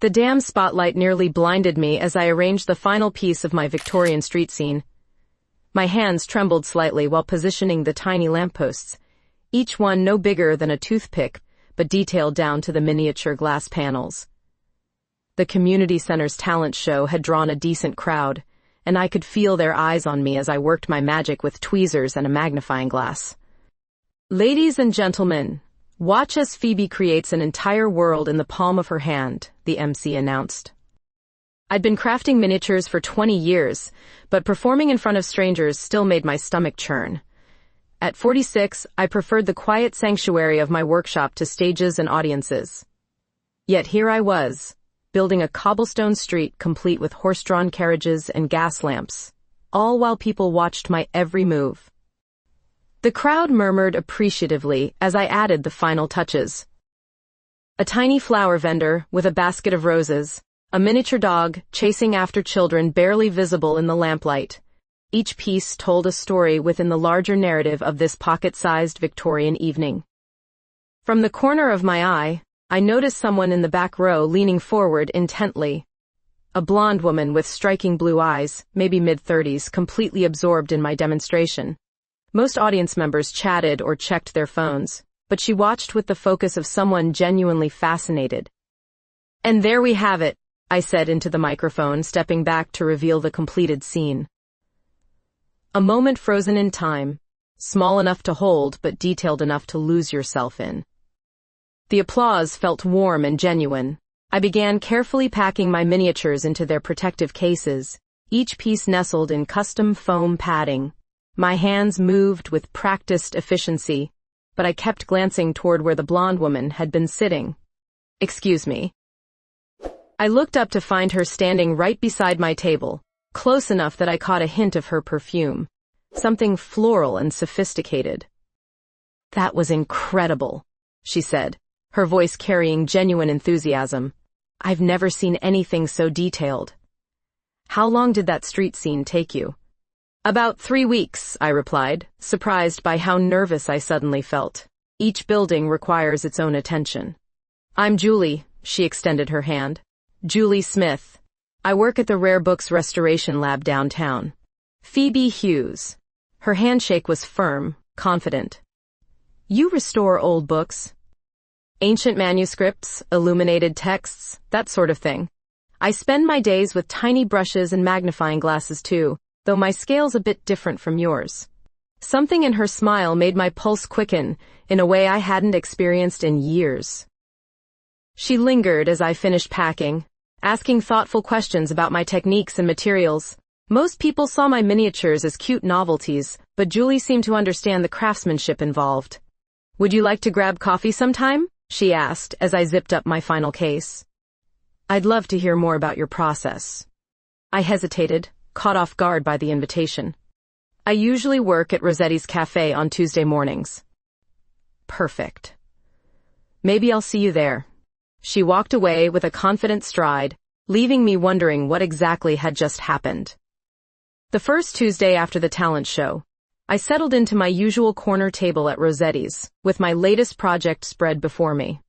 The damn spotlight nearly blinded me as I arranged the final piece of my Victorian street scene. My hands trembled slightly while positioning the tiny lampposts, each one no bigger than a toothpick, but detailed down to the miniature glass panels. The community center's talent show had drawn a decent crowd, and I could feel their eyes on me as I worked my magic with tweezers and a magnifying glass. "Ladies and gentlemen, watch as Phoebe creates an entire world in the palm of her hand," the MC announced. I'd been crafting miniatures for 20 years, but performing in front of strangers still made my stomach churn. At 46, I preferred the quiet sanctuary of my workshop to stages and audiences. Yet here I was, building a cobblestone street complete with horse-drawn carriages and gas lamps, all while people watched my every move. The crowd murmured appreciatively as I added the final touches. A tiny flower vendor with a basket of roses, a miniature dog chasing after children barely visible in the lamplight. Each piece told a story within the larger narrative of this pocket-sized Victorian evening. From the corner of my eye, I noticed someone in the back row leaning forward intently. A blonde woman with striking blue eyes, maybe mid-30s, completely absorbed in my demonstration. Most audience members chatted or checked their phones, but she watched with the focus of someone genuinely fascinated. "And there we have it," I said into the microphone, stepping back to reveal the completed scene. A moment frozen in time, small enough to hold but detailed enough to lose yourself in. The applause felt warm and genuine. I began carefully packing my miniatures into their protective cases, each piece nestled in custom foam padding. My hands moved with practiced efficiency, but I kept glancing toward where the blonde woman had been sitting. "Excuse me." I looked up to find her standing right beside my table, close enough that I caught a hint of her perfume, something floral and sophisticated. "That was incredible," she said, her voice carrying genuine enthusiasm. "I've never seen anything so detailed." "How long did that street scene take you?" "About 3 weeks," I replied, surprised by how nervous I suddenly felt. Each building requires its own attention. "I'm Julie," she extended her hand. "Julie Smith. I work at the Rare Books Restoration Lab downtown." "Phoebe Hughes." Her handshake was firm, confident. "You restore old books?" "Ancient manuscripts, illuminated texts, that sort of thing. I spend my days with tiny brushes and magnifying glasses too, though my scale's a bit different from yours." Something in her smile made my pulse quicken in a way I hadn't experienced in years. She lingered as I finished packing, asking thoughtful questions about my techniques and materials. Most people saw my miniatures as cute novelties, but Julie seemed to understand the craftsmanship involved. "Would you like to grab coffee sometime?" she asked as I zipped up my final case. "I'd love to hear more about your process." I hesitated, caught off guard by the invitation. "I usually work at Rossetti's Cafe on Tuesday mornings." "Perfect. Maybe I'll see you there." She walked away with a confident stride, leaving me wondering what exactly had just happened. The first Tuesday after the talent show, I settled into my usual corner table at Rossetti's, with my latest project spread before me.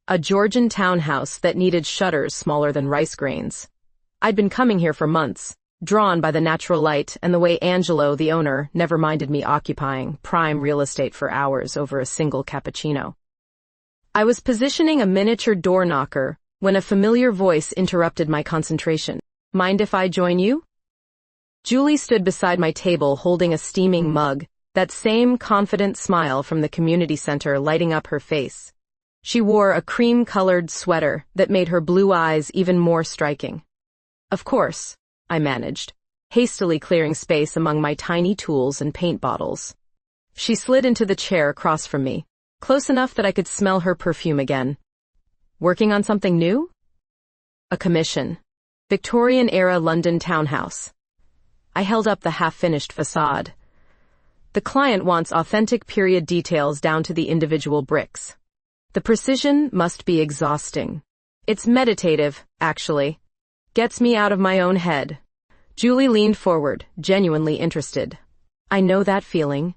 A Georgian townhouse that needed shutters smaller than rice grains. I'd been coming here for months, drawn by the natural light and the way Angelo, the owner, never minded me occupying prime real estate for hours over a single cappuccino. I was positioning a miniature door knocker when a familiar voice interrupted my concentration. "Mind if I join you?" Julie stood beside my table holding a steaming mug, that same confident smile from the community center lighting up her face. She wore a cream-colored sweater that made her blue eyes even more striking. "Of course," I managed, hastily clearing space among my tiny tools and paint bottles. She slid into the chair across from me, close enough that I could smell her perfume again. "Working on something new?" "A commission. Victorian-era London townhouse." I held up the half-finished facade. "The client wants authentic period details down to the individual bricks. The precision must be exhausting. It's meditative, actually. Gets me out of my own head." Julie leaned forward, genuinely interested. "I know that feeling.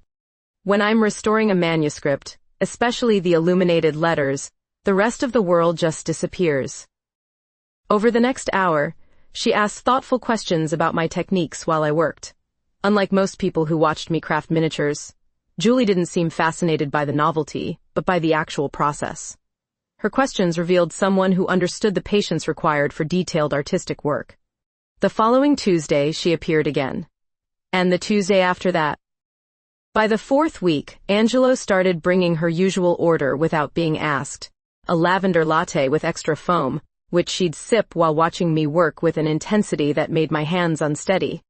When I'm restoring a manuscript, especially the illuminated letters, the rest of the world just disappears." Over the next hour, she asked thoughtful questions about my techniques while I worked. Unlike most people who watched me craft miniatures, Julie didn't seem fascinated by the novelty, but by the actual process. Her questions revealed someone who understood the patience required for detailed artistic work. The following Tuesday, she appeared again. And the Tuesday after that. By the fourth week, Angelo started bringing her usual order without being asked. A lavender latte with extra foam, which she'd sip while watching me work with an intensity that made my hands unsteady.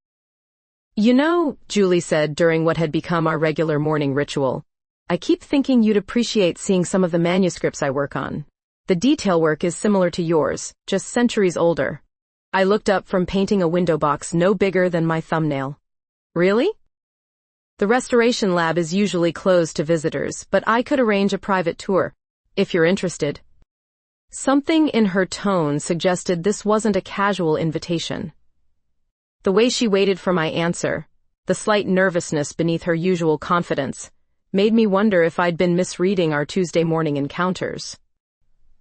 "You know," Julie said during what had become our regular morning ritual, "I keep thinking you'd appreciate seeing some of the manuscripts I work on. The detail work is similar to yours, just centuries older." I looked up from painting a window box no bigger than my thumbnail. "Really?" "The restoration lab is usually closed to visitors, but I could arrange a private tour, if you're interested." Something in her tone suggested this wasn't a casual invitation. The way she waited for my answer, the slight nervousness beneath her usual confidence, made me wonder if I'd been misreading our Tuesday morning encounters.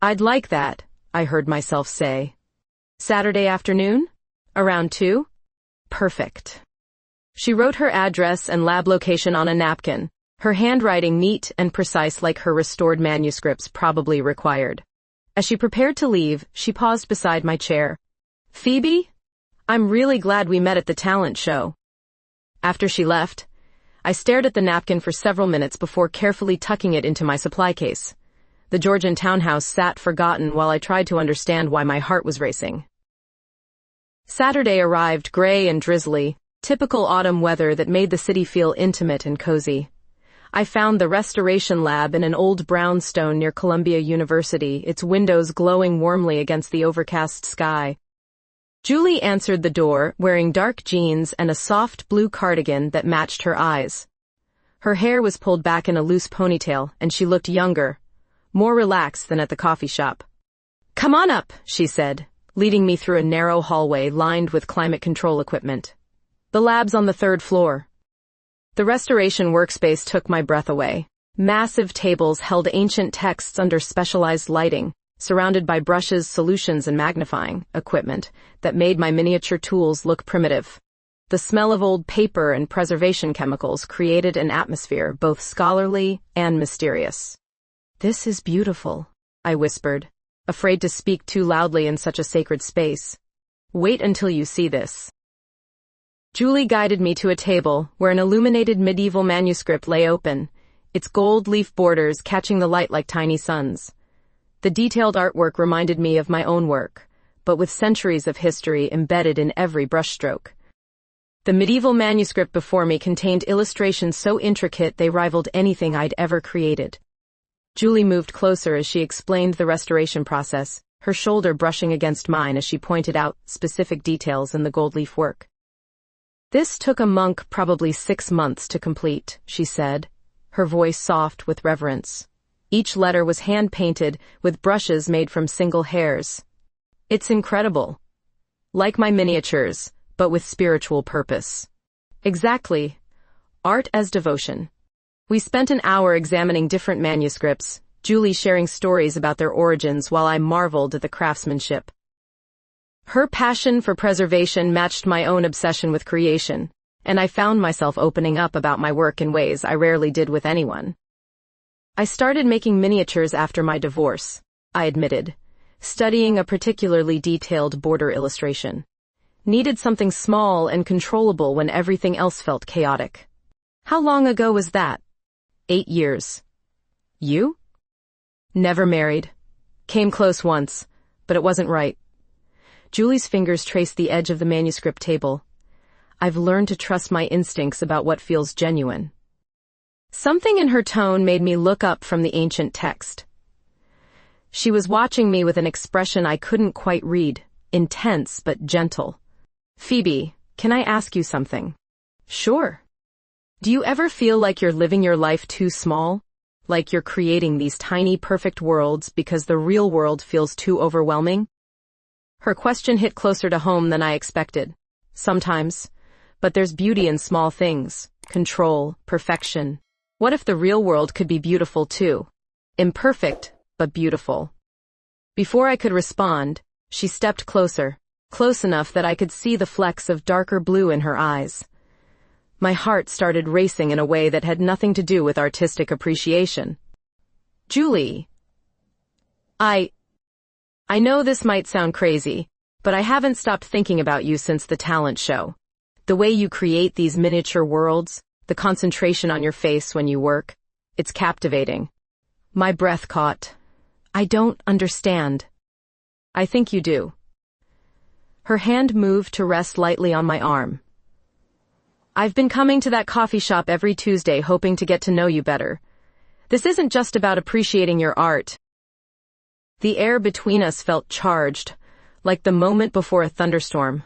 "I'd like that," I heard myself say. "Saturday afternoon? Around 2? Perfect." She wrote her address and lab location on a napkin, her handwriting neat and precise like her restored manuscripts probably required. As she prepared to leave, she paused beside my chair. "Phoebe? I'm really glad we met at the talent show." After she left, I stared at the napkin for several minutes before carefully tucking it into my supply case. The Georgian townhouse sat forgotten while I tried to understand why my heart was racing. Saturday arrived gray and drizzly, typical autumn weather that made the city feel intimate and cozy. I found the restoration lab in an old brownstone near Columbia University, its windows glowing warmly against the overcast sky. Julie answered the door, wearing dark jeans and a soft blue cardigan that matched her eyes. Her hair was pulled back in a loose ponytail, and she looked younger, more relaxed than at the coffee shop. "Come on up," she said, leading me through a narrow hallway lined with climate control equipment. "The lab's on the 3rd floor." The restoration workspace took my breath away. Massive tables held ancient texts under specialized lighting, surrounded by brushes, solutions, and magnifying equipment that made my miniature tools look primitive. The smell of old paper and preservation chemicals created an atmosphere both scholarly and mysterious. "This is beautiful," I whispered, afraid to speak too loudly in such a sacred space. "Wait until you see this." Julie guided me to a table where an illuminated medieval manuscript lay open, its gold leaf borders catching the light like tiny suns. The detailed artwork reminded me of my own work, but with centuries of history embedded in every brushstroke. The medieval manuscript before me contained illustrations so intricate they rivaled anything I'd ever created. Julie moved closer as she explained the restoration process, her shoulder brushing against mine as she pointed out specific details in the gold leaf work. "This took a monk probably 6 months to complete," she said, her voice soft with reverence. Each letter was hand-painted with brushes made from single hairs. "It's incredible. Like my miniatures, but with spiritual purpose." Exactly. Art as devotion. We spent an hour examining different manuscripts, Julie sharing stories about their origins while I marveled at the craftsmanship. Her passion for preservation matched my own obsession with creation, and I found myself opening up about my work in ways I rarely did with anyone. "I started making miniatures after my divorce," I admitted, studying a particularly detailed border illustration. "Needed something small and controllable when everything else felt chaotic." "How long ago was that?" 8 years. "You?" "Never married. Came close once, but it wasn't right." Julie's fingers traced the edge of the manuscript table. "I've learned to trust my instincts about what feels genuine." Something in her tone made me look up from the ancient text. She was watching me with an expression I couldn't quite read, intense but gentle. "Phoebe, can I ask you something?" "Sure." "Do you ever feel like you're living your life too small? Like you're creating these tiny perfect worlds because the real world feels too overwhelming?" Her question hit closer to home than I expected. "Sometimes. But there's beauty in small things. Control, perfection. What if the real world could be beautiful too? Imperfect, but beautiful." Before I could respond, She stepped closer, close enough that I could see the flecks of darker blue in her eyes. My heart started racing in a way that had nothing to do with artistic appreciation. Julie. I know this might sound crazy, but I haven't stopped thinking about you since the talent show. The way you create these miniature worlds, the concentration on your face when you work, it's captivating. My breath caught. I don't understand. I think you do. Her hand moved to rest lightly on my arm. I've been coming to that coffee shop every Tuesday hoping to get to know you better. This isn't just about appreciating your art. The air between us felt charged, like the moment before a thunderstorm.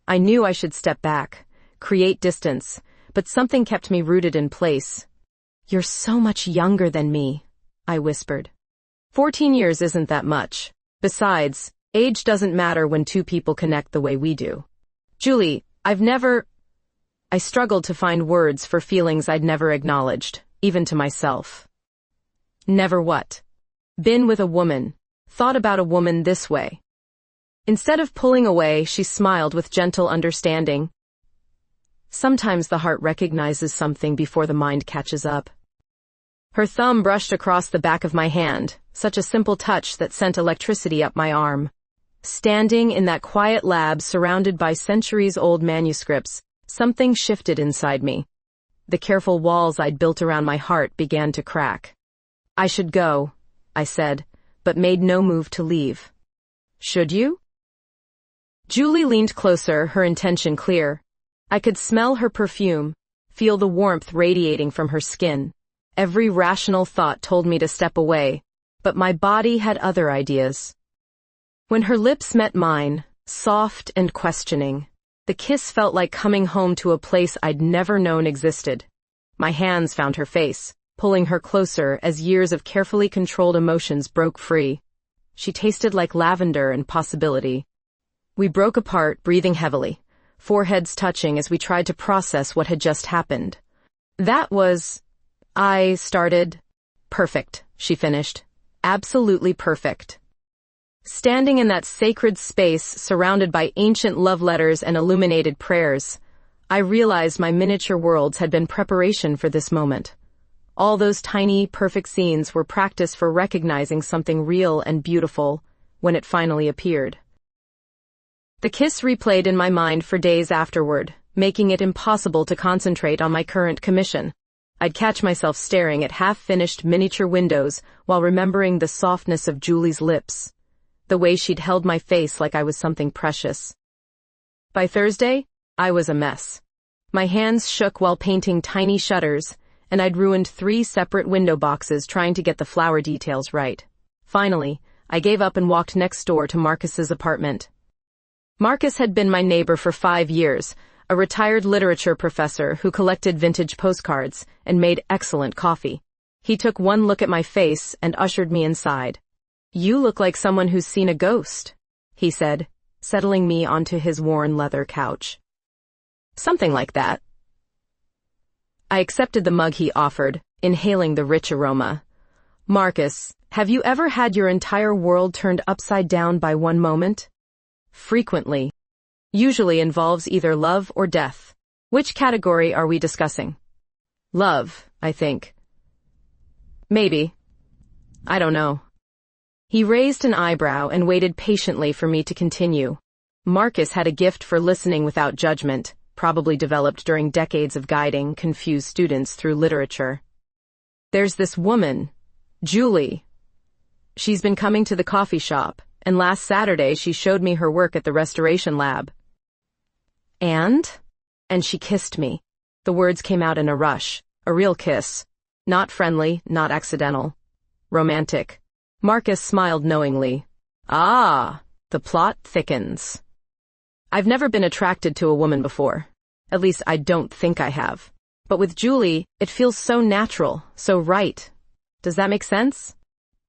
I knew I should step back, create distance, but something kept me rooted in place. You're so much younger than me, I whispered. 14 years isn't that much. Besides, age doesn't matter when two people connect the way we do. Julie, I struggled to find words for feelings I'd never acknowledged, even to myself. Never what? Been with a woman, thought about a woman this way. Instead of pulling away, she smiled with gentle understanding. Sometimes the heart recognizes something before the mind catches up. Her thumb brushed across the back of my hand, such a simple touch that sent electricity up my arm. Standing in that quiet lab surrounded by centuries-old manuscripts, something shifted inside me. The careful walls I'd built around my heart began to crack. I should go, I said, but made no move to leave. Should you? Julie leaned closer, her intention clear. I could smell her perfume, feel the warmth radiating from her skin. Every rational thought told me to step away, but my body had other ideas. When her lips met mine, soft and questioning, the kiss felt like coming home to a place I'd never known existed. My hands found her face, pulling her closer as years of carefully controlled emotions broke free. She tasted like lavender and possibility. We broke apart, breathing heavily, foreheads touching as we tried to process what had just happened. I started. Perfect, she finished. Absolutely perfect. Standing in that sacred space, surrounded by ancient love letters and illuminated prayers, I realized my miniature worlds had been preparation for this moment. All those tiny, perfect scenes were practice for recognizing something real and beautiful when it finally appeared. The kiss replayed in my mind for days afterward, making it impossible to concentrate on my current commission. I'd catch myself staring at half-finished miniature windows while remembering the softness of Julie's lips, the way she'd held my face like I was something precious. By Thursday, I was a mess. My hands shook while painting tiny shutters, and I'd ruined 3 separate window boxes trying to get the flower details right. Finally, I gave up and walked next door to Marcus's apartment. Marcus had been my neighbor for 5 years, a retired literature professor who collected vintage postcards and made excellent coffee. He took one look at my face and ushered me inside. "You look like someone who's seen a ghost," he said, settling me onto his worn leather couch. Something like that. I accepted the mug he offered, inhaling the rich aroma. "Marcus, have you ever had your entire world turned upside down by one moment?" "Frequently. Usually involves either love or death. Which category are we discussing?" "Love, I think." "Maybe. I don't know." He raised an eyebrow and waited patiently for me to continue. Marcus had a gift for listening without judgment, probably developed during decades of guiding confused students through literature. "There's this woman, Julie. She's been coming to the coffee shop, and last Saturday she showed me her work at the restoration lab. And she kissed me." The words came out in a rush. A real kiss. Not friendly, not accidental. Romantic. Marcus smiled knowingly. "Ah, the plot thickens." I've never been attracted to a woman before. At least I don't think I have. But with Julie, it feels so natural, so right. Does that make sense?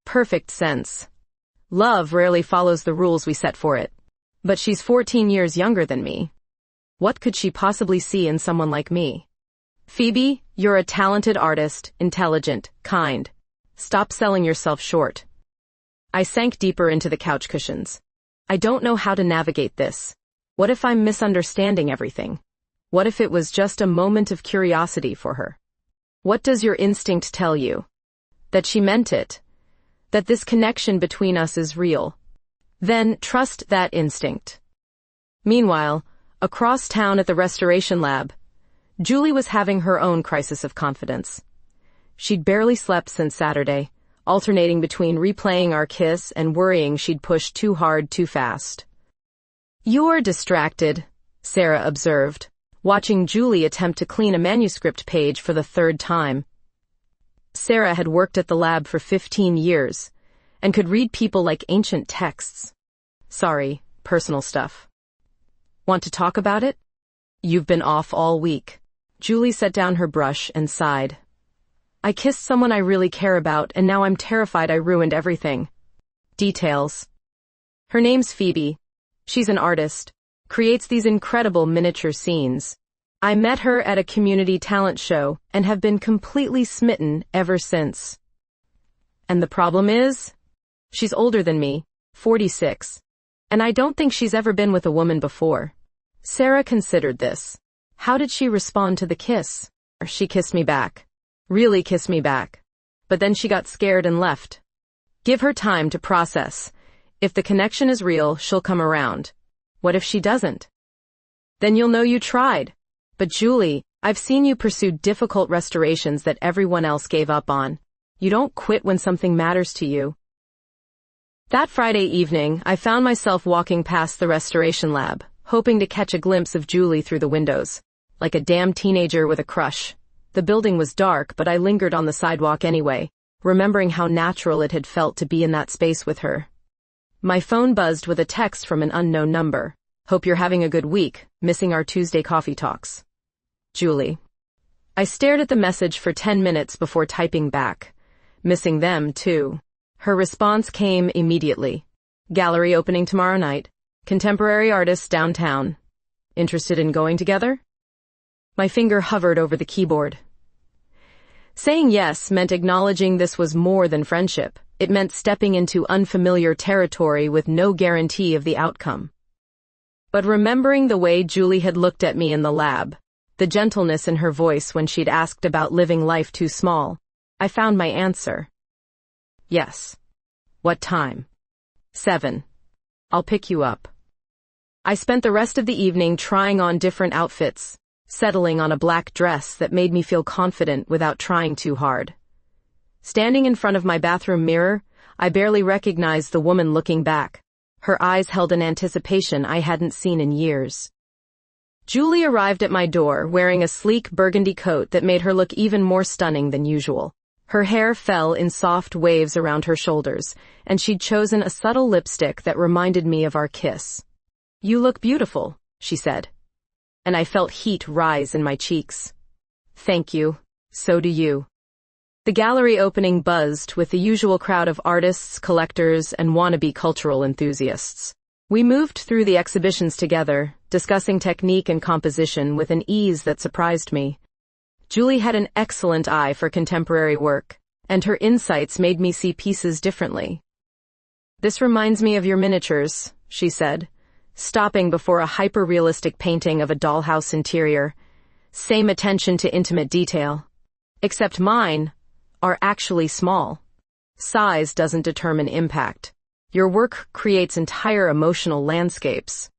Perfect sense. Love rarely follows the rules we set for it. But she's 14 years younger than me. What could she possibly see in someone like me? "Phoebe, you're a talented artist, intelligent, kind. Stop selling yourself short." I sank deeper into the couch cushions. I don't know how to navigate this. What if I'm misunderstanding everything? What if it was just a moment of curiosity for her? What does your instinct tell you? That she meant it. That this connection between us is real. Then trust that instinct. Meanwhile, across town at the restoration lab, Julie was having her own crisis of confidence. She'd barely slept since Saturday, alternating between replaying our kiss and worrying she'd pushed too hard too fast. "You're distracted," Sarah observed, watching Julie attempt to clean a manuscript page for the third time. Sarah had worked at the lab for 15 years and could read people like ancient texts. "Sorry, personal stuff." "Want to talk about it?" "You've been off all week." Julie set down her brush and sighed. "I kissed someone I really care about, and now I'm terrified I ruined everything." Details. "Her name's Phoebe. She's an artist, creates these incredible miniature scenes. I met her at a community talent show and have been completely smitten ever since." "And the problem is?" "She's older than me, 46, and I don't think she's ever been with a woman before." Sarah considered this. How did she respond to the kiss? She kissed me back. Really kissed me back. But then she got scared and left. Give her time to process. If the connection is real, she'll come around. What if she doesn't? Then you'll know you tried. But Julie, I've seen you pursue difficult restorations that everyone else gave up on. You don't quit when something matters to you. That Friday evening, I found myself walking past the restoration lab, hoping to catch a glimpse of Julie through the windows, like a damn teenager with a crush. The building was dark, but I lingered on the sidewalk anyway, remembering how natural it had felt to be in that space with her. My phone buzzed with a text from an unknown number. "Hope you're having a good week, missing our Tuesday coffee talks. Julie." I stared at the message for 10 minutes before typing back. Missing them, too. Her response came immediately. "Gallery opening tomorrow night. Contemporary artists downtown. Interested in going together?" My finger hovered over the keyboard. Saying yes meant acknowledging this was more than friendship. It meant stepping into unfamiliar territory with no guarantee of the outcome. But remembering the way Julie had looked at me in the lab, the gentleness in her voice when she'd asked about living life too small, I found my answer. "Yes." "What time?" 7. "I'll pick you up." I spent the rest of the evening trying on different outfits, settling on a black dress that made me feel confident without trying too hard. Standing in front of my bathroom mirror, I barely recognized the woman looking back. Her eyes held an anticipation I hadn't seen in years. Julie arrived at my door wearing a sleek burgundy coat that made her look even more stunning than usual. Her hair fell in soft waves around her shoulders, and she'd chosen a subtle lipstick that reminded me of our kiss. "You look beautiful," she said. And I felt heat rise in my cheeks. "Thank you. So do you." The gallery opening buzzed with the usual crowd of artists, collectors, and wannabe cultural enthusiasts. We moved through the exhibitions together, discussing technique and composition with an ease that surprised me. Julie had an excellent eye for contemporary work, and her insights made me see pieces differently. "This reminds me of your miniatures," she said, stopping before a hyper-realistic painting of a dollhouse interior. "Same attention to intimate detail. Except mine are actually small. Size doesn't determine impact. Your work creates entire emotional landscapes."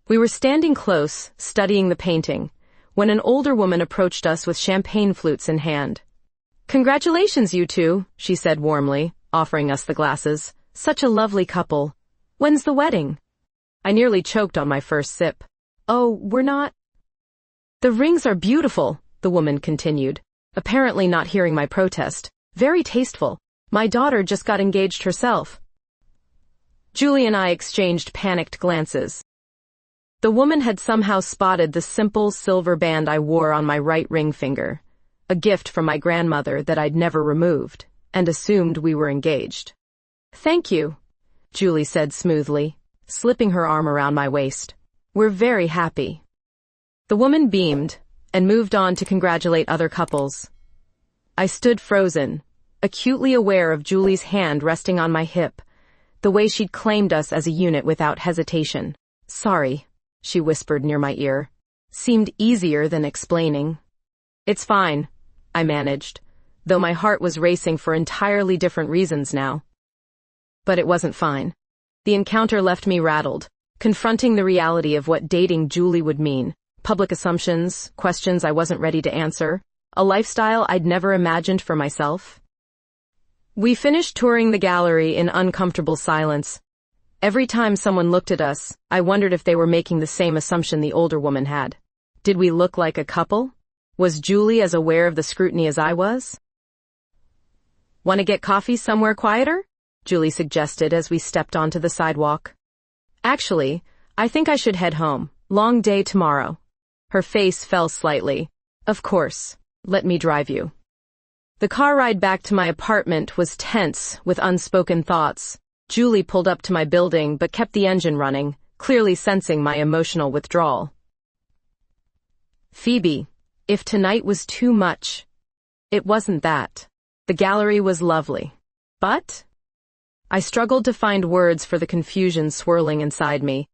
We were standing close, studying the painting, when an older woman approached us with champagne flutes in hand. "Congratulations, you two," she said warmly, offering us the glasses. "Such a lovely couple. When's the wedding?" I nearly choked on my first sip. "Oh, we're not—" "The rings are beautiful," the woman continued, apparently not hearing my protest. "Very tasteful. My daughter just got engaged herself." Julie and I exchanged panicked glances. The woman had somehow spotted the simple silver band I wore on my right ring finger, a gift from my grandmother that I'd never removed, and assumed we were engaged. "Thank you," Julie said smoothly, slipping her arm around my waist. "We're very happy." The woman beamed and moved on to congratulate other couples. I stood frozen, acutely aware of Julie's hand resting on my hip, the way she'd claimed us as a unit without hesitation. "Sorry," she whispered near my ear. Seemed easier than explaining. "It's fine," I managed, though my heart was racing for entirely different reasons now. But it wasn't fine. The encounter left me rattled, confronting the reality of what dating Julie would mean. Public assumptions, questions I wasn't ready to answer, a lifestyle I'd never imagined for myself. We finished touring the gallery in uncomfortable silence. Every time someone looked at us, I wondered if they were making the same assumption the older woman had. Did we look like a couple? Was Julie as aware of the scrutiny as I was? "Want to get coffee somewhere quieter?" Julie suggested as we stepped onto the sidewalk. "Actually, I think I should head home. Long day tomorrow." Her face fell slightly. "Of course. Let me drive you." The car ride back to my apartment was tense with unspoken thoughts. Julie pulled up to my building but kept the engine running, clearly sensing my emotional withdrawal. "Phoebe, if tonight was too much..." It wasn't that. The gallery was lovely. But I struggled to find words for the confusion swirling inside me.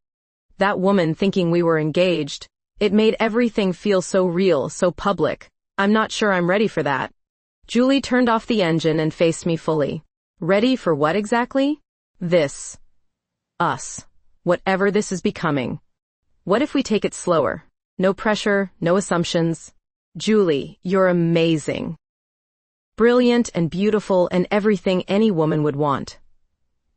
That woman thinking we were engaged, it made everything feel so real, so public. I'm not sure I'm ready for that. Julie turned off the engine and faced me fully. Ready for what exactly? This. Us. Whatever this is becoming. What if we take it slower? No pressure, no assumptions. "Julie, you're amazing. Brilliant and beautiful and everything any woman would want.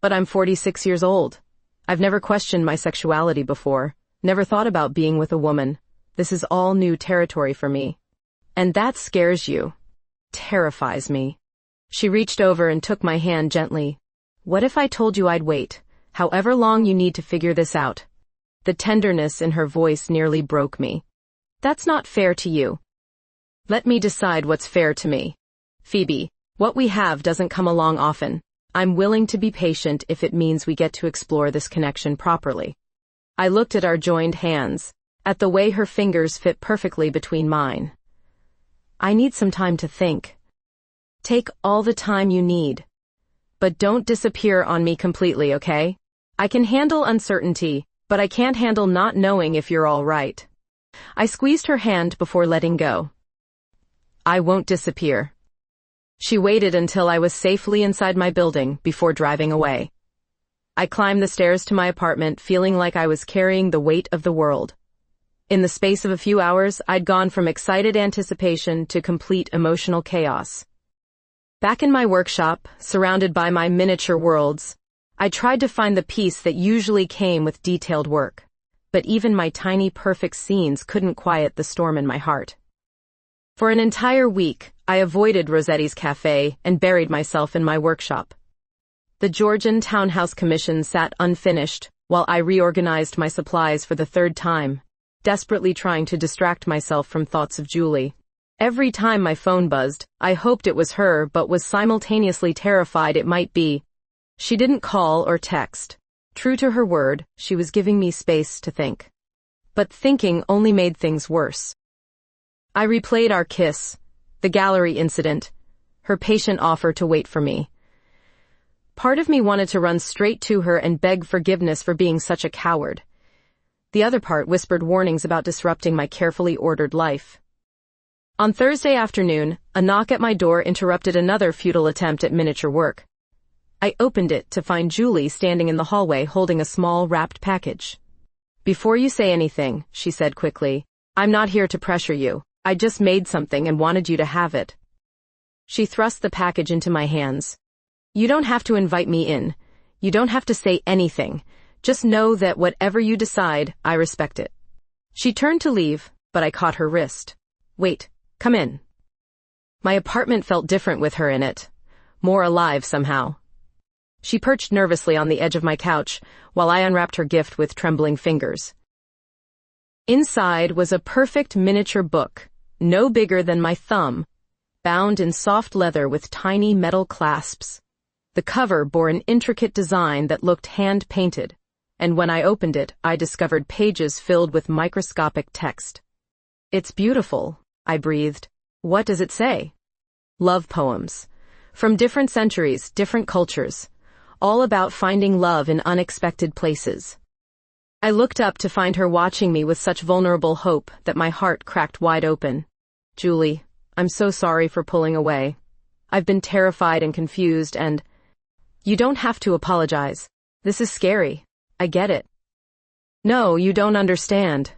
But I'm 46 years old. I've never questioned my sexuality before, never thought about being with a woman. This is all new territory for me. And that scares you. Terrifies me." She reached over and took my hand gently. "What if I told you I'd wait, however long you need to figure this out?" The tenderness in her voice nearly broke me. "That's not fair to you." "Let me decide what's fair to me. Phoebe, what we have doesn't come along often. I'm willing to be patient if it means we get to explore this connection properly." I looked at our joined hands, at the way her fingers fit perfectly between mine. "I need some time to think." "Take all the time you need. But don't disappear on me completely, okay? I can handle uncertainty, but I can't handle not knowing if you're all right." I squeezed her hand before letting go. "I won't disappear." She waited until I was safely inside my building before driving away. I climbed the stairs to my apartment feeling like I was carrying the weight of the world. In the space of a few hours, I'd gone from excited anticipation to complete emotional chaos. Back in my workshop, surrounded by my miniature worlds, I tried to find the peace that usually came with detailed work. But even my tiny perfect scenes couldn't quiet the storm in my heart. For an entire week, I avoided Rossetti's cafe and buried myself in my workshop. The Georgian townhouse commission sat unfinished while I reorganized my supplies for the third time, desperately trying to distract myself from thoughts of Julie. Every time my phone buzzed, I hoped it was her but was simultaneously terrified it might be. She didn't call or text. True to her word, she was giving me space to think. But thinking only made things worse. I replayed our kiss, the gallery incident, her patient offer to wait for me. Part of me wanted to run straight to her and beg forgiveness for being such a coward. The other part whispered warnings about disrupting my carefully ordered life. On Thursday afternoon, a knock at my door interrupted another futile attempt at miniature work. I opened it to find Julie standing in the hallway holding a small wrapped package. "Before you say anything," she said quickly, "I'm not here to pressure you. I just made something and wanted you to have it." She thrust the package into my hands. "You don't have to invite me in. You don't have to say anything. Just know that whatever you decide, I respect it." She turned to leave, but I caught her wrist. "Wait, come in." My apartment felt different with her in it. More alive somehow. She perched nervously on the edge of my couch while I unwrapped her gift with trembling fingers. Inside was a perfect miniature book, no bigger than my thumb, bound in soft leather with tiny metal clasps. The cover bore an intricate design that looked hand-painted, and when I opened it, I discovered pages filled with microscopic text. "It's beautiful," I breathed. "What does it say?" "Love poems. From different centuries, different cultures. all about finding love in unexpected places. I looked up to find her watching me with such vulnerable hope that my heart cracked wide open. "Julie, I'm so sorry for pulling away. I've been terrified and confused and—" "You don't have to apologize. This is scary. I get it." "No, you don't understand."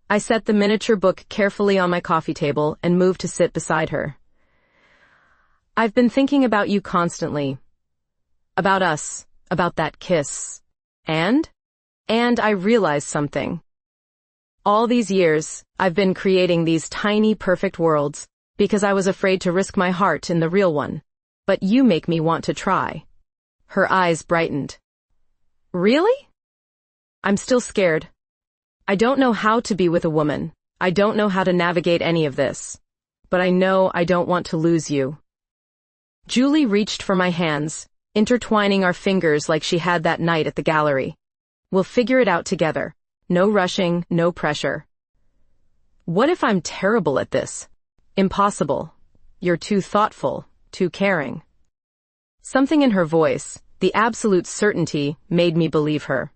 I set the miniature book carefully on my coffee table and moved to sit beside her. "I've been thinking about you constantly. About us, about that kiss. And I realized something. All these years, I've been creating these tiny, perfect worlds because I was afraid to risk my heart in the real one. But you make me want to try." Her eyes brightened. "Really?" "I'm still scared. I don't know how to be with a woman. I don't know how to navigate any of this. But I know I don't want to lose you." Julie reached for my hands, intertwining our fingers like she had that night at the gallery. "We'll figure it out together. No rushing, no pressure." "What if I'm terrible at this?" "Impossible. You're too thoughtful, too caring." Something in her voice, the absolute certainty, made me believe her.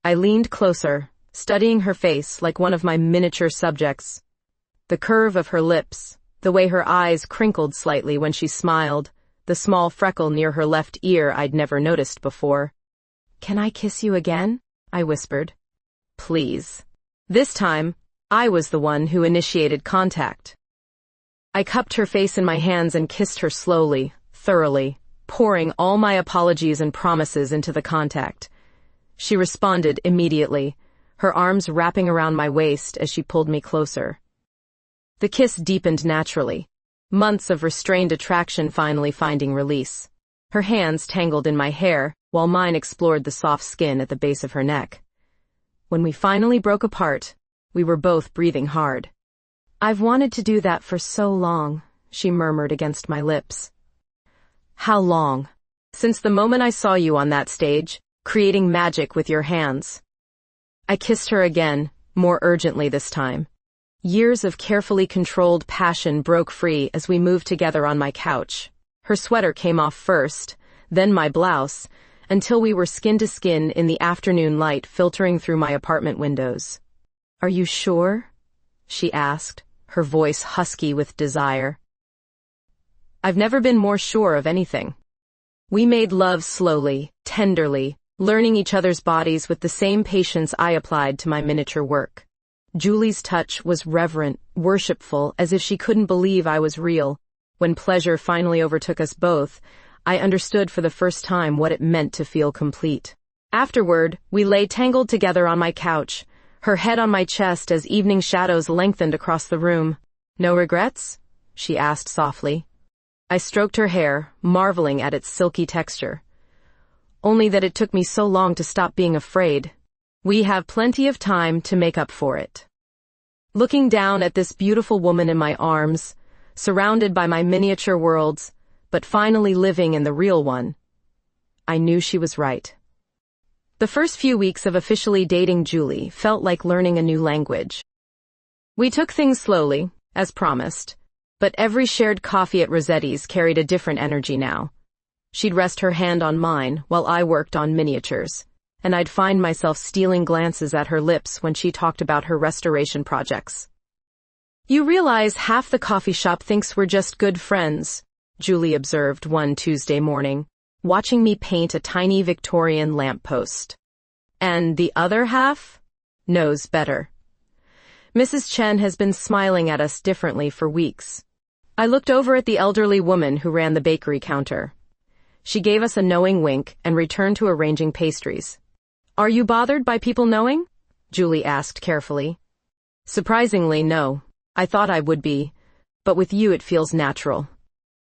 I leaned closer, studying her face like one of my miniature subjects. The curve of her lips, the way her eyes crinkled slightly when she smiled, the small freckle near her left ear I'd never noticed before. "Can I kiss you again?" I whispered. "Please." This time, I was the one who initiated contact. I cupped her face in my hands and kissed her slowly, thoroughly, pouring all my apologies and promises into the contact. She responded immediately, her arms wrapping around my waist as she pulled me closer. The kiss deepened naturally, months of restrained attraction finally finding release. Her hands tangled in my hair, while mine explored the soft skin at the base of her neck. When we finally broke apart, we were both breathing hard. "I've wanted to do that for so long," she murmured against my lips. "How long?" "Since the moment I saw you on that stage, creating magic with your hands." I kissed her again, more urgently this time. Years of carefully controlled passion broke free as we moved together on my couch. Her sweater came off first, then my blouse, until we were skin to skin in the afternoon light filtering through my apartment windows. "Are you sure?" she asked, her voice husky with desire. I've never been more sure of anything. We made love slowly, tenderly, learning each other's bodies with the same patience I applied to my miniature work. Julie's touch was reverent, worshipful, as if she couldn't believe I was real. When pleasure finally overtook us both, I understood for the first time what it meant to feel complete. Afterward, we lay tangled together on my couch, her head on my chest as evening shadows lengthened across the room. "No regrets?" she asked softly. I stroked her hair, marveling at its silky texture. "Only that it took me so long to stop being afraid. We have plenty of time to make up for it." Looking down at this beautiful woman in my arms, surrounded by my miniature worlds, but finally living in the real one, I knew she was right. The first few weeks of officially dating Julie felt like learning a new language. We took things slowly, as promised, but every shared coffee at Rossetti's carried a different energy now. She'd rest her hand on mine while I worked on miniatures, and I'd find myself stealing glances at her lips when she talked about her restoration projects. "You realize half the coffee shop thinks we're just good friends," Julie observed one Tuesday morning, watching me paint a tiny Victorian lamppost. "And the other half knows better." Mrs. Chen has been smiling at us differently for weeks. I looked over at the elderly woman who ran the bakery counter. She gave us a knowing wink and returned to arranging pastries. "Are you bothered by people knowing?" Julie asked carefully. "Surprisingly, no. I thought I would be, but with you it feels natural."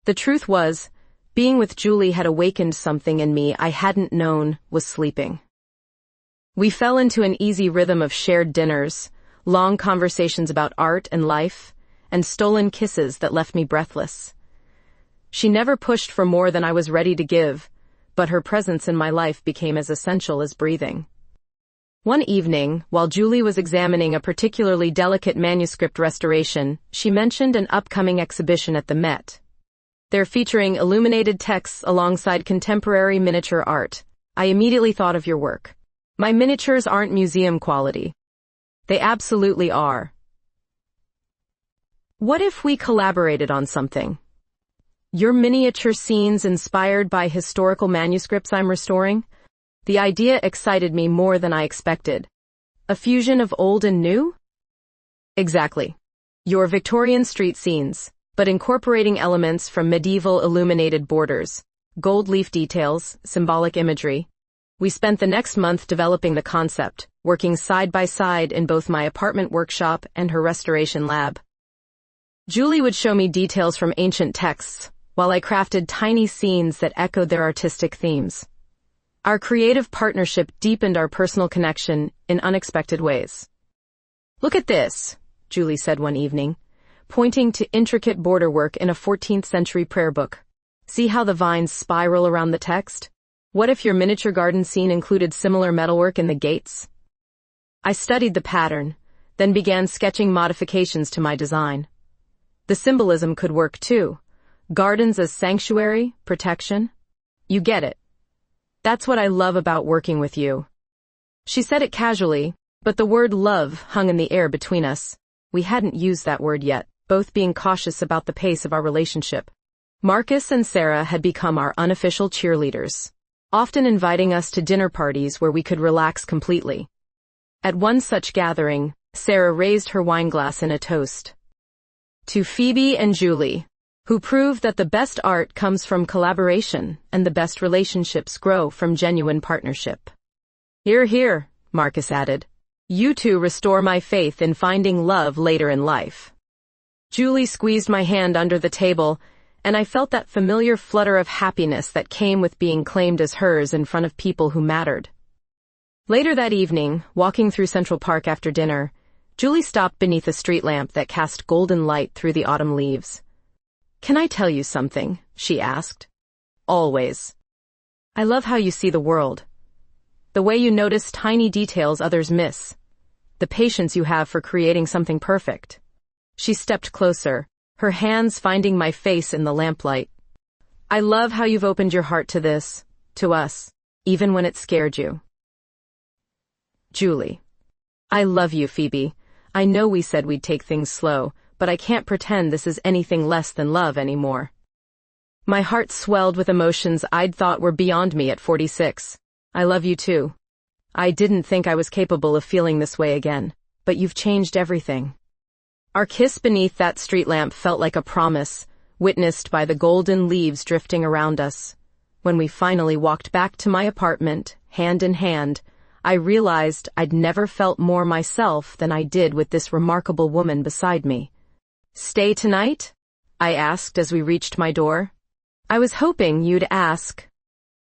The truth was, being with Julie had awakened something in me I hadn't known was sleeping. We fell into an easy rhythm of shared dinners, long conversations about art and life, and stolen kisses that left me breathless. She never pushed for more than I was ready to give, but her presence in my life became as essential as breathing. One evening, while Julie was examining a particularly delicate manuscript restoration, she mentioned an upcoming exhibition at the Met. They're featuring illuminated texts alongside contemporary miniature art. I immediately thought of your work. My miniatures aren't museum quality. They absolutely are. What if we collaborated on something? Your miniature scenes inspired by historical manuscripts I'm restoring? The idea excited me more than I expected. A fusion of old and new? Exactly. Your Victorian street scenes, but incorporating elements from medieval illuminated borders, gold leaf details, symbolic imagery. We spent the next month developing the concept, working side by side in both my apartment workshop and her restoration lab. Julie would show me details from ancient texts, while I crafted tiny scenes that echoed their artistic themes. Our creative partnership deepened our personal connection in unexpected ways. Look at this, Julie said one evening, pointing to intricate border work in a 14th century prayer book. See how the vines spiral around the text? What if your miniature garden scene included similar metalwork in the gates? I studied the pattern, then began sketching modifications to my design. The symbolism could work too. Gardens as sanctuary, protection. You get it. That's what I love about working with you. She said it casually, but the word love hung in the air between us. We hadn't used that word yet, both being cautious about the pace of our relationship. Marcus and Sarah had become our unofficial cheerleaders, often inviting us to dinner parties where we could relax completely. At one such gathering, Sarah raised her wine glass in a toast. To Phoebe and Julie, who proved that the best art comes from collaboration and the best relationships grow from genuine partnership. Hear, hear, Marcus added. You two restore my faith in finding love later in life. Julie squeezed my hand under the table, and I felt that familiar flutter of happiness that came with being claimed as hers in front of people who mattered. Later that evening, walking through Central Park after dinner, Julie stopped beneath a street lamp that cast golden light through the autumn leaves. Can I tell you something? She asked. Always. I love how you see the world. The way you notice tiny details others miss. The patience you have for creating something perfect. She stepped closer, her hands finding my face in the lamplight. I love how you've opened your heart to this, to us, even when it scared you. Julie. I love you, Phoebe. I know we said we'd take things slow, but I can't pretend this is anything less than love anymore. My heart swelled with emotions I'd thought were beyond me at 46. I love you too. I didn't think I was capable of feeling this way again, but you've changed everything. Our kiss beneath that street lamp felt like a promise, witnessed by the golden leaves drifting around us. When we finally walked back to my apartment, hand in hand, I realized I'd never felt more myself than I did with this remarkable woman beside me. Stay tonight? I asked as we reached my door. I was hoping you'd ask.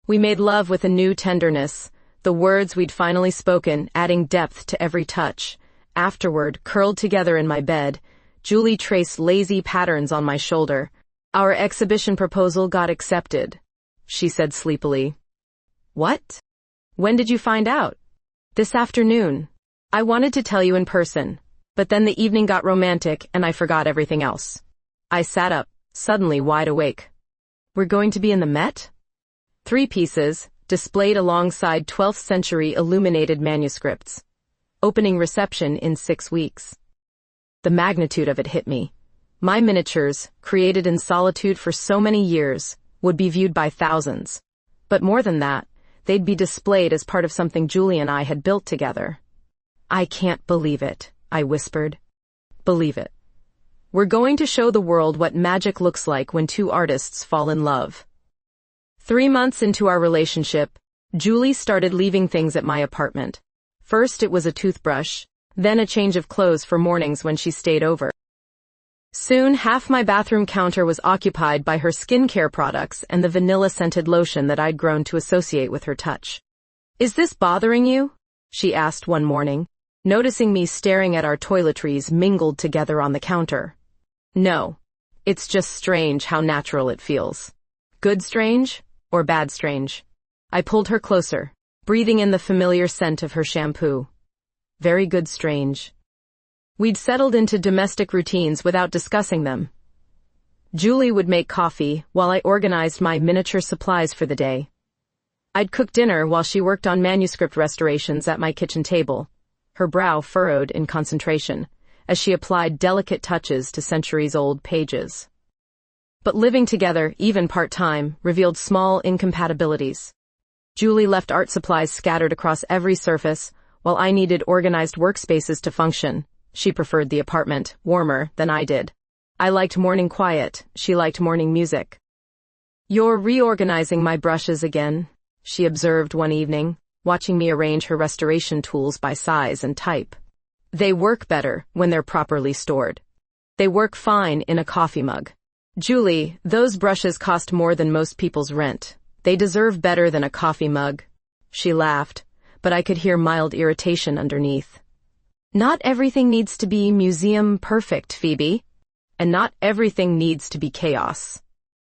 We made love with a new tenderness, the words we'd finally spoken adding depth to every touch. Afterward, curled together in my bed, Julie traced lazy patterns on my shoulder. Our exhibition proposal got accepted, she said sleepily. What? When did you find out? This afternoon. I wanted to tell you in person, but then the evening got romantic and I forgot everything else. I sat up, suddenly wide awake. We're going to be in the Met? 3 pieces, displayed alongside 12th century illuminated manuscripts. Opening reception in 6 weeks. The magnitude of it hit me. My miniatures, created in solitude for so many years, would be viewed by thousands. But more than that, they'd be displayed as part of something Julie and I had built together. I can't believe it, I whispered. Believe it. We're going to show the world what magic looks like when 2 artists fall in love. 3 months into our relationship, Julie started leaving things at my apartment. First it was a toothbrush, then a change of clothes for mornings when she stayed over. Soon half my bathroom counter was occupied by her skincare products and the vanilla-scented lotion that I'd grown to associate with her touch. Is this bothering you? She asked one morning, noticing me staring at our toiletries mingled together on the counter. No. It's just strange how natural it feels. Good strange or bad strange? I pulled her closer, breathing in the familiar scent of her shampoo. Very good strange. We'd settled into domestic routines without discussing them. Julie would make coffee while I organized my miniature supplies for the day. I'd cook dinner while she worked on manuscript restorations at my kitchen table, her brow furrowed in concentration as she applied delicate touches to centuries-old pages. But living together, even part-time, revealed small incompatibilities. Julie left art supplies scattered across every surface, while I needed organized workspaces to function. She preferred the apartment warmer than I did. I liked morning quiet, she liked morning music. "You're reorganizing my brushes again," she observed one evening, watching me arrange her restoration tools by size and type. "They work better when they're properly stored. They work fine in a coffee mug. Julie, those brushes cost more than most people's rent. They deserve better than a coffee mug." She laughed, but I could hear mild irritation underneath. "Not everything needs to be museum perfect, Phoebe. And not everything needs to be chaos."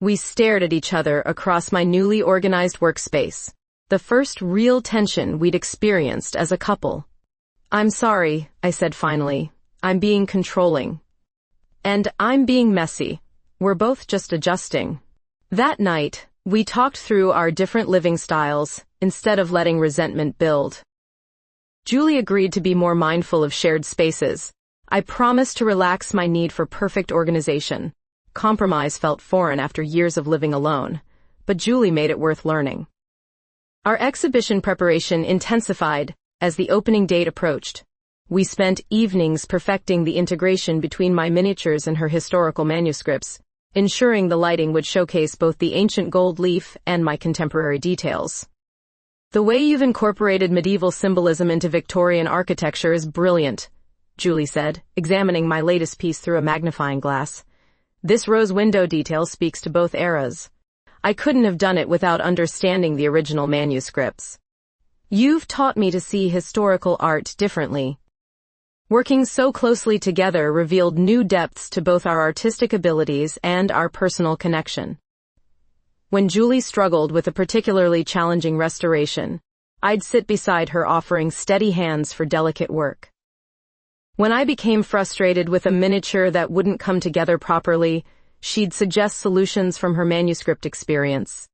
We stared at each other across my newly organized workspace, the first real tension we'd experienced as a couple. "I'm sorry," I said finally. "I'm being controlling. And I'm being messy. We're both just adjusting." That night, we talked through our different living styles instead of letting resentment build. Julie agreed to be more mindful of shared spaces. I promised to relax my need for perfect organization. Compromise felt foreign after years of living alone, but Julie made it worth learning. Our exhibition preparation intensified as the opening date approached. We spent evenings perfecting the integration between my miniatures and her historical manuscripts, ensuring the lighting would showcase both the ancient gold leaf and my contemporary details. "The way you've incorporated medieval symbolism into Victorian architecture is brilliant," Julie said, examining my latest piece through a magnifying glass. "This rose window detail speaks to both eras. I couldn't have done it without understanding the original manuscripts. You've taught me to see historical art differently." Working so closely together revealed new depths to both our artistic abilities and our personal connection. When Julie struggled with a particularly challenging restoration, I'd sit beside her offering steady hands for delicate work. When I became frustrated with a miniature that wouldn't come together properly, she'd suggest solutions from her manuscript experience.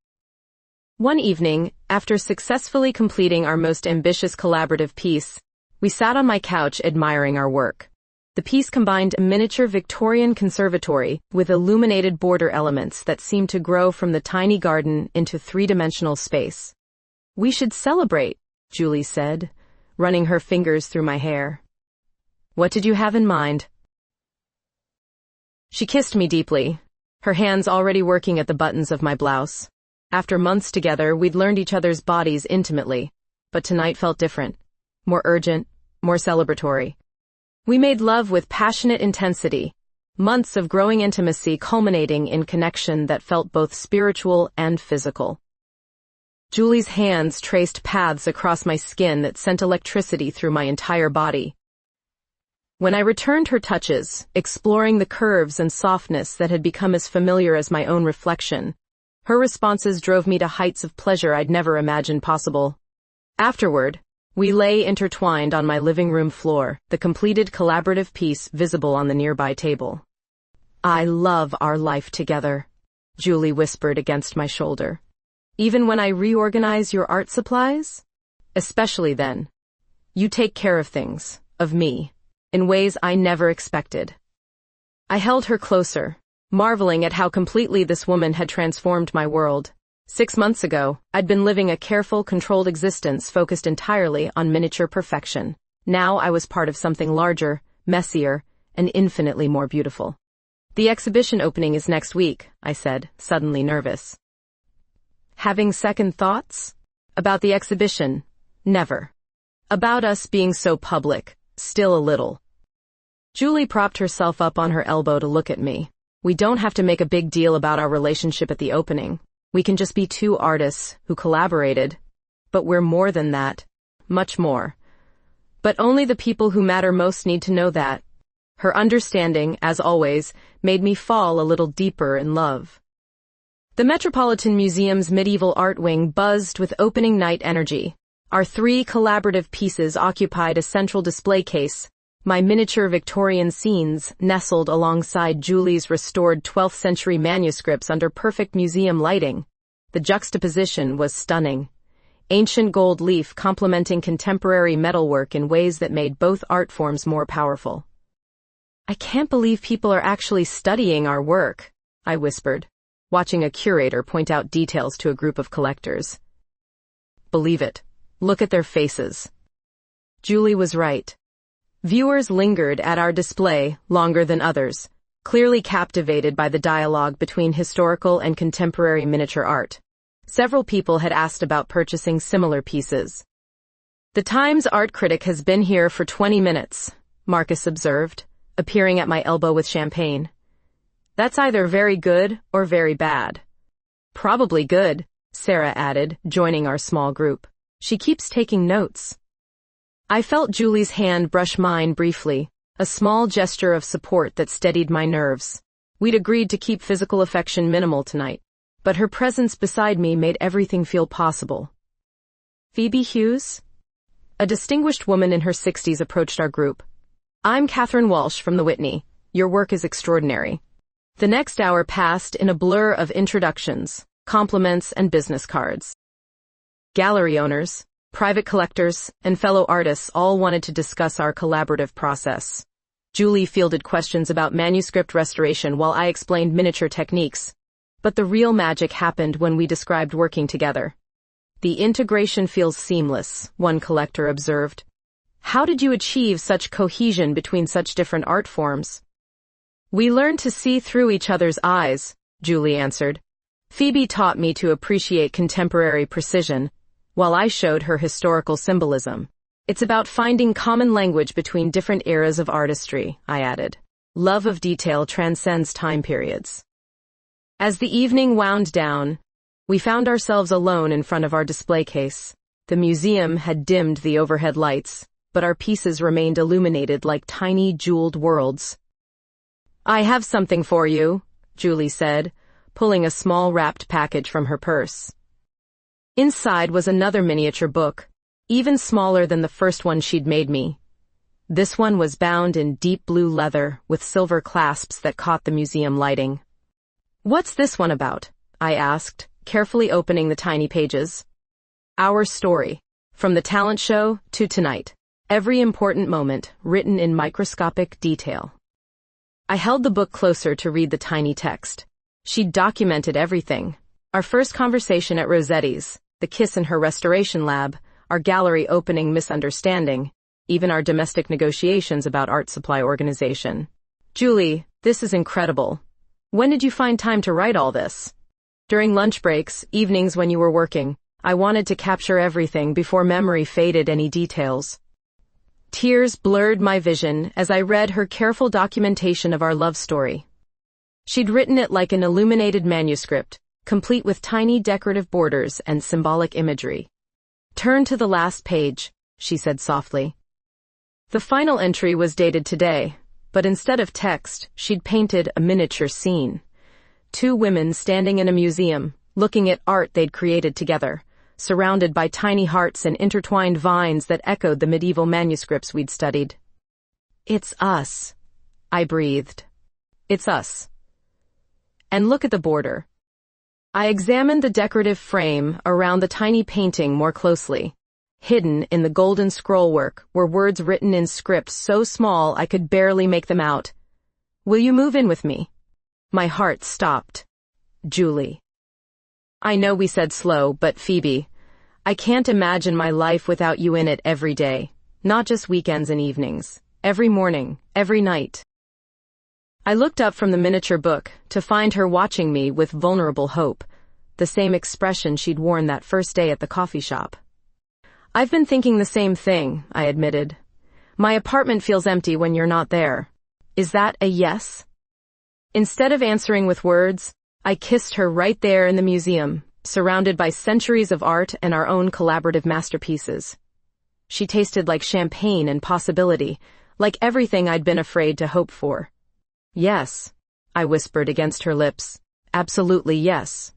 One evening, after successfully completing our most ambitious collaborative piece, we sat on my couch admiring our work. The piece combined a miniature Victorian conservatory with illuminated border elements that seemed to grow from the tiny garden into three-dimensional space. "We should celebrate," Julie said, running her fingers through my hair. "What did you have in mind?" She kissed me deeply, her hands already working at the buttons of my blouse. After months together, we'd learned each other's bodies intimately, but tonight felt different, more urgent, more celebratory. We made love with passionate intensity, months of growing intimacy culminating in connection that felt both spiritual and physical. Julie's hands traced paths across my skin that sent electricity through my entire body. When I returned her touches, exploring the curves and softness that had become as familiar as my own reflection, her responses drove me to heights of pleasure I'd never imagined possible. Afterward, we lay intertwined on my living room floor, the completed collaborative piece visible on the nearby table. "I love our life together," Julie whispered against my shoulder. "Even when I reorganize your art supplies? Especially then. You take care of things, of me, in ways I never expected." I held her closer, marveling at how completely this woman had transformed my world. 6 months ago, I'd been living a careful, controlled existence focused entirely on miniature perfection. Now I was part of something larger, messier, and infinitely more beautiful. "The exhibition opening is next week," I said, suddenly nervous. Having second thoughts? About the exhibition? Never. About us being so public? Still a little. Julie propped herself up on her elbow to look at me. "We don't have to make a big deal about our relationship at the opening. We can just be two artists who collaborated. But we're more than that. Much more. But only the people who matter most need to know that." Her understanding, as always, made me fall a little deeper in love. The Metropolitan Museum's medieval art wing buzzed with opening night energy. Our 3 collaborative pieces occupied a central display case, My miniature Victorian scenes nestled alongside Julie's restored 12th century manuscripts under perfect museum lighting. The juxtaposition was stunning. Ancient gold leaf complementing contemporary metalwork in ways that made both art forms more powerful. "I can't believe people are actually studying our work," I whispered, watching a curator point out details to a group of collectors. "Believe it. Look at their faces." Julie was right. Viewers lingered at our display longer than others, clearly captivated by the dialogue between historical and contemporary miniature art. Several people had asked about purchasing similar pieces. "The Times art critic has been here for 20 minutes, Marcus observed, appearing at my elbow with champagne. "That's either very good or very bad." "Probably good," Sarah added, joining our small group. "She keeps taking notes." I felt Julie's hand brush mine briefly, a small gesture of support that steadied my nerves. We'd agreed to keep physical affection minimal tonight, but her presence beside me made everything feel possible. "Phoebe Hughes?" A distinguished woman in her 60s approached our group. "I'm Catherine Walsh from the Whitney. Your work is extraordinary." The next hour passed in a blur of introductions, compliments, and business cards. Gallery owners, private collectors, and fellow artists all wanted to discuss our collaborative process. Julie fielded questions about manuscript restoration while I explained miniature techniques. But the real magic happened when we described working together. "The integration feels seamless," one collector observed. "How did you achieve such cohesion between such different art forms?" "We learned to see through each other's eyes," Julie answered. "Phoebe taught me to appreciate contemporary precision, while I showed her historical symbolism. It's about finding common language between different eras of artistry," I added. "Love of detail transcends time periods." As the evening wound down, we found ourselves alone in front of our display case. The museum had dimmed the overhead lights, but our pieces remained illuminated like tiny jeweled worlds. "I have something for you," Julie said, pulling a small wrapped package from her purse. Inside was another miniature book, even smaller than the first one she'd made me. This one was bound in deep blue leather with silver clasps that caught the museum lighting. "What's this one about?" I asked, carefully opening the tiny pages. "Our story, from the talent show to tonight. Every important moment written in microscopic detail." I held the book closer to read the tiny text. She'd documented everything. Our first conversation at Rossetti's, the kiss in her restoration lab, our gallery opening misunderstanding, even our domestic negotiations about art supply organization. "Julie, this is incredible. When did you find time to write all this?" "During lunch breaks, evenings when you were working. I wanted to capture everything before memory faded any details." Tears blurred my vision as I read her careful documentation of our love story. She'd written it like an illuminated manuscript, complete with tiny decorative borders and symbolic imagery. "Turn to the last page," she said softly. The final entry was dated today, but instead of text, she'd painted a miniature scene. Two women standing in a museum, looking at art they'd created together, surrounded by tiny hearts and intertwined vines that echoed the medieval manuscripts we'd studied. "It's us," I breathed. "It's us. And look at the border." I examined the decorative frame around the tiny painting more closely. Hidden in the golden scrollwork were words written in script so small I could barely make them out. "Will you move in with me?" My heart stopped. "Julie." "I know we said slow, but Phoebe, I can't imagine my life without you in it every day, not just weekends and evenings, every morning, every night." I looked up from the miniature book to find her watching me with vulnerable hope, the same expression she'd worn that first day at the coffee shop. "I've been thinking the same thing," I admitted. "My apartment feels empty when you're not there. Is that a yes?" Instead of answering with words, I kissed her right there in the museum, surrounded by centuries of art and our own collaborative masterpieces. She tasted like champagne and possibility, like everything I'd been afraid to hope for. "Yes," I whispered against her lips. "Absolutely yes."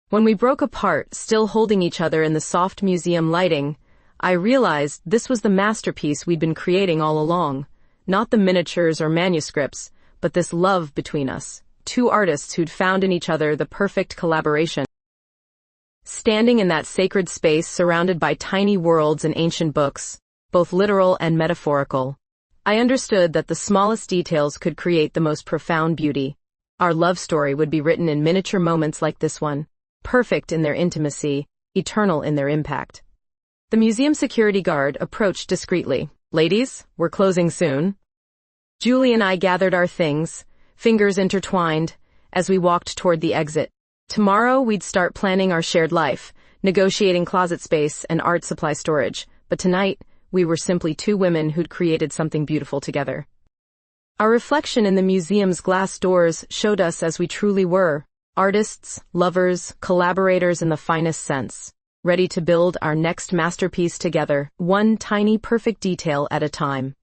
When we broke apart, still holding each other in the soft museum lighting, I realized this was the masterpiece we'd been creating all along, Not the miniatures or manuscripts, but this love between us. Two artists who'd found in each other the perfect collaboration. Standing in that sacred space surrounded by tiny worlds and ancient books, both literal and metaphorical, I understood that the smallest details could create the most profound beauty. Our love story would be written in miniature moments like this one, perfect in their intimacy, eternal in their impact. The museum security guard approached discreetly. "Ladies, we're closing soon." Julie and I gathered our things, fingers intertwined, as we walked toward the exit. Tomorrow we'd start planning our shared life, negotiating closet space and art supply storage, but tonight we were simply two women who'd created something beautiful together. Our reflection in the museum's glass doors showed us as we truly were, artists, lovers, collaborators in the finest sense, ready to build our next masterpiece together, one tiny perfect detail at a time.